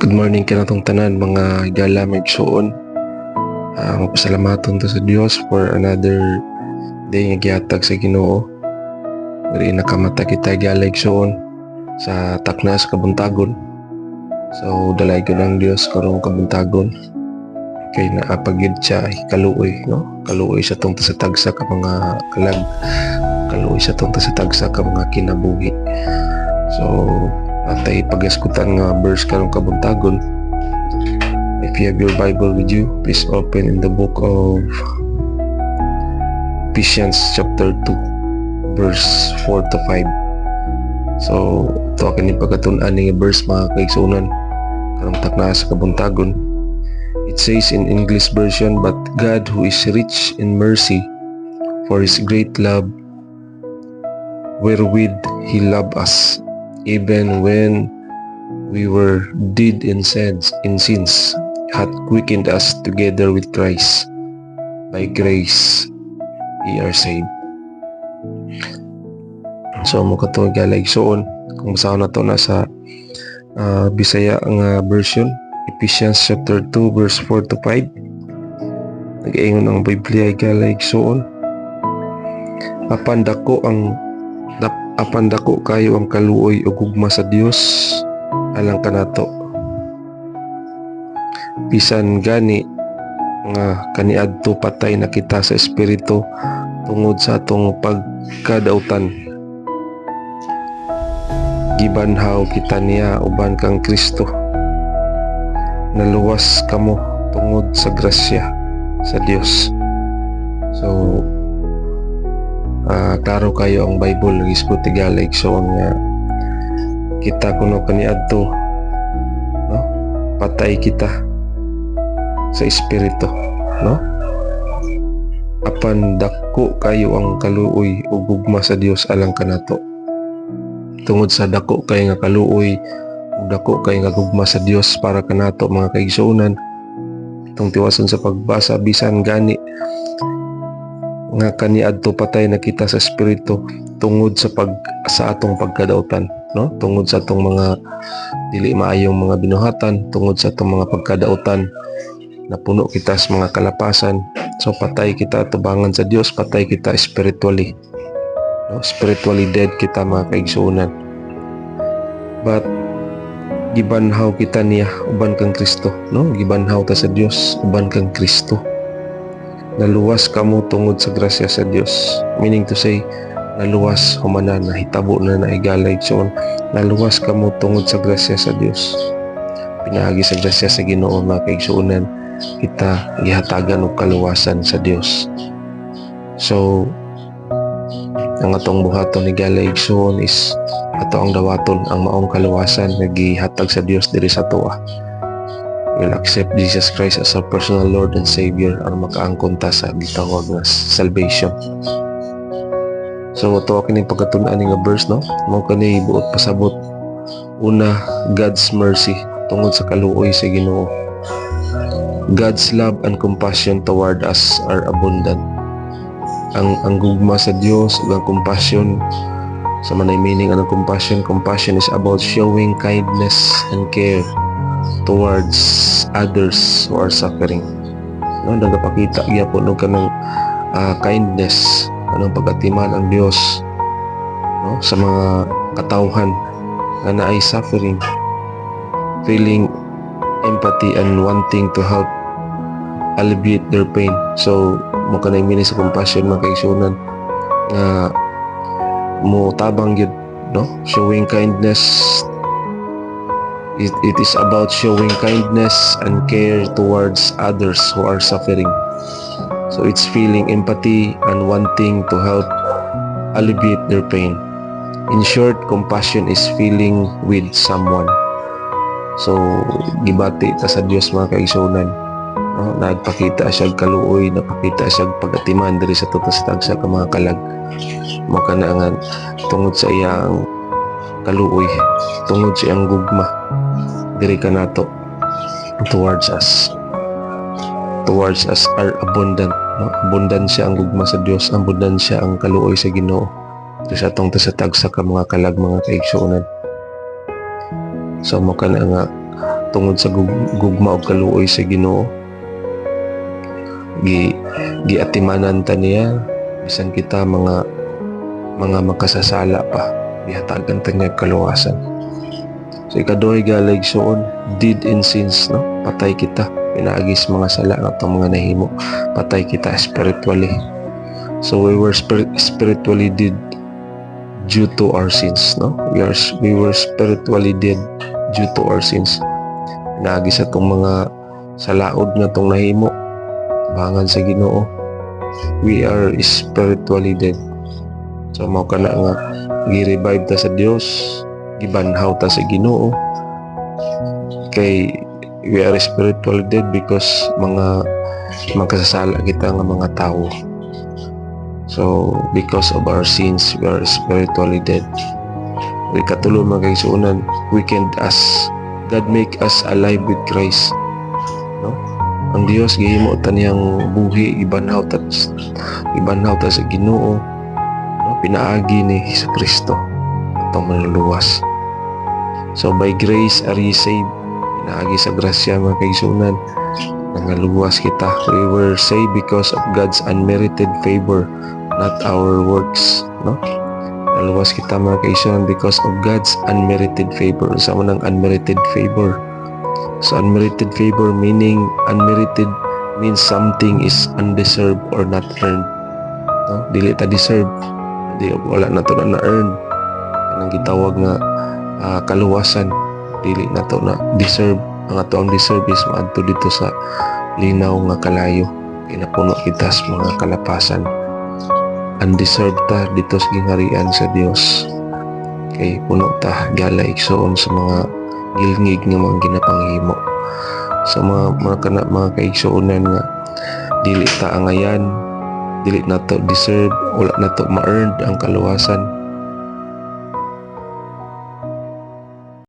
Good morning kanatong tanan mga higala magsuon. Mapasalamaton to sa Dios for another day nga gihatag sa Ginoo. Diri nakamata kita higala igsuon sa taknas kabuntagon. So dalay gud ang Dios karong kabuntagon. Kay naapagid siya kaluoy, no? Kaluoy sa tungto sa tagsa ka mga kalag. Kaluoy sa tungto sa tagsa ka mga kinabuhi. So atay pagaskutan nga verse karong kabuntagon. If you have your Bible with you, please open in the book of Ephesians chapter 2 verse 4 to 5. So ito akin yung pagkatunan ng verse mga kaigsunan karong takna sa kabuntagon. It says in English version, "But God, who is rich in mercy, for His great love wherewith He loved us, even when we were dead in sins, hath quickened us together with Christ. By grace ye are saved." So mo kato galay soon kung saan na to nasa Bisaya nga version, Ephesians chapter 2 verse 4 to 5. Nag-ingon ang Biblia ay galay soon. Apan dako kayo ang kaluoy ug gugma sa Dios alang kanato. Bisan gani nga kaniadto patay na kita sa espiritu tungod sa atong pagkadautan. Gibanhaw kita niya uban kang Kristo. Naluwas kamo tungod sa grasya sa Dios. So klaro kayo ang Bible gisgo tigalig so nga kita kuno kaniadto, no? Patay kita sa espiritu, no? Apan dako kayo ang kaluoy ug gugma sa Dios alang kanato. Tungod sa dako kay nga kaluoy ug dako kay nga gugma sa Dios para kanato mga kaigsuonan, itong tiwason sa pagbasa bisan gani nga kaniadto patay na kita sa espiritu tungod sa atong pagkadautan, no? Tungod sa atong mga dili maayong mga binuhatan, tungod sa atong mga pagkadautan na puno kita sa mga kalapasan. So patay kita tubangan sa Dios, patay kita spiritually, no? Spiritually dead kita mga kaigsuonan. But gibanhaw kita niya uban kang Kristo, no? Gibanhaw ta sa Dios uban kang Kristo. Naluwas kamo tungod sa grasya sa Dios, meaning to say naluwas humana na hitabo na naigalay so naluwas kamo tungod sa grasya sa Dios. Pinaagi sa grasya sa Ginoo mga kaigsuonan kita gihatagan og kaluwasan sa Dios. So ang atong buhaton ni galay igsoon is ato ang dawaton ang maong kaluwasan nga gihatag sa Dios diri sa tuwa. We'll accept Jesus Christ as our personal Lord and Savior ang makaangkon ta sa gitawag nga salvation. So ito kining pagkatun-an nga verse, no? Mao kani buot pasabot. Una, God's mercy tungod sa kaluoy sa Ginoo. God's love and compassion toward us are abundant. Ang gugma sa Dios ug ang compassion sa manay meaning ang compassion is about showing kindness and care towards others who are suffering, no? Nagapakita gyapon og kanang kindness, anong pagatiman ang Dios, no? Sa mga katawhan nga naay suffering, feeling empathy and wanting to help alleviate their pain. So mo kanay meaning sa compassion mga kaigsuonan nga mo tabang gyud, no? Showing kindness. It is about showing kindness and care towards others who are suffering. So it's feeling empathy and wanting to help alleviate their pain. In short, compassion is feeling with someone. So gibati ta sa Dios mga kaigsuonan, no? Nagpakita siya kaluoy, napakita siya pagatiman diri sa tagsa ka mga kalag. Makanangan tungod sa iyang kaluoy, tungod sa iyang gugma diri kanato towards us are abundant, no? Abundansya ang gugma sa Dios, abundansya ang kaluoy sa Ginoo sa atong tasatag sa mga kalag mga kaigsuonan. So mo kana nga tungod sa gugma og kaluoy sa Ginoo. Giatimanan ta niya bisan kita mga makasasala pa, bihatagan ta niya kaluwasan. So ikaduhay galig suon, deed in sins, no? Patay kita pinaagis mga sala nga itong mga nahimo, patay kita spiritually. So we were spiritually dead due to our sins, no? We were spiritually dead due to our sins. Pinaagis atong mga salaod nga itong nahimo bangan sa Ginoo. We are spiritually dead. So mao kana nga gi-revive ta sa Dios, gibanhaw ta sa Ginoo, kay we are spiritually dead because mga magkasasala kita nga mga tao. So because of our sins, we are spiritually dead. Ikatulo mga kaigsuonan, weakened us. God make us alive with Christ, no? Ang Dios gihimo ta niyang buhi, ibanhaw ta sa Ginoo, no? Pinaagi ni Jesucristo atong manluluwas. So by grace are ye saved. Pinaagi sa grasya mga kaigsuonan, nangaluwas kita. We were saved because of God's unmerited favor, not our works, no? Naluwas kita mga kaigsuonan because of God's unmerited favor. Sa manang unmerited favor. So unmerited favor means something is undeserved or not earned, no? Dili ta deserve, wala na to na earn. Anong gitawag nga kaluwasan, dili na to na deserve. Ang ato ang deserve is maadto dito sa linaw nga kalayo, pinapuno kita sa mga kalapasan. Undeserved ta dito sa gingharian sa Dios, kay puno ta gala igsoon sa mga gilngig nga mga ginapanghimo. Sa mga kaigsuonan nga dili ta angayan, dili na to deserve, wala na to ma-earned ang kaluwasan.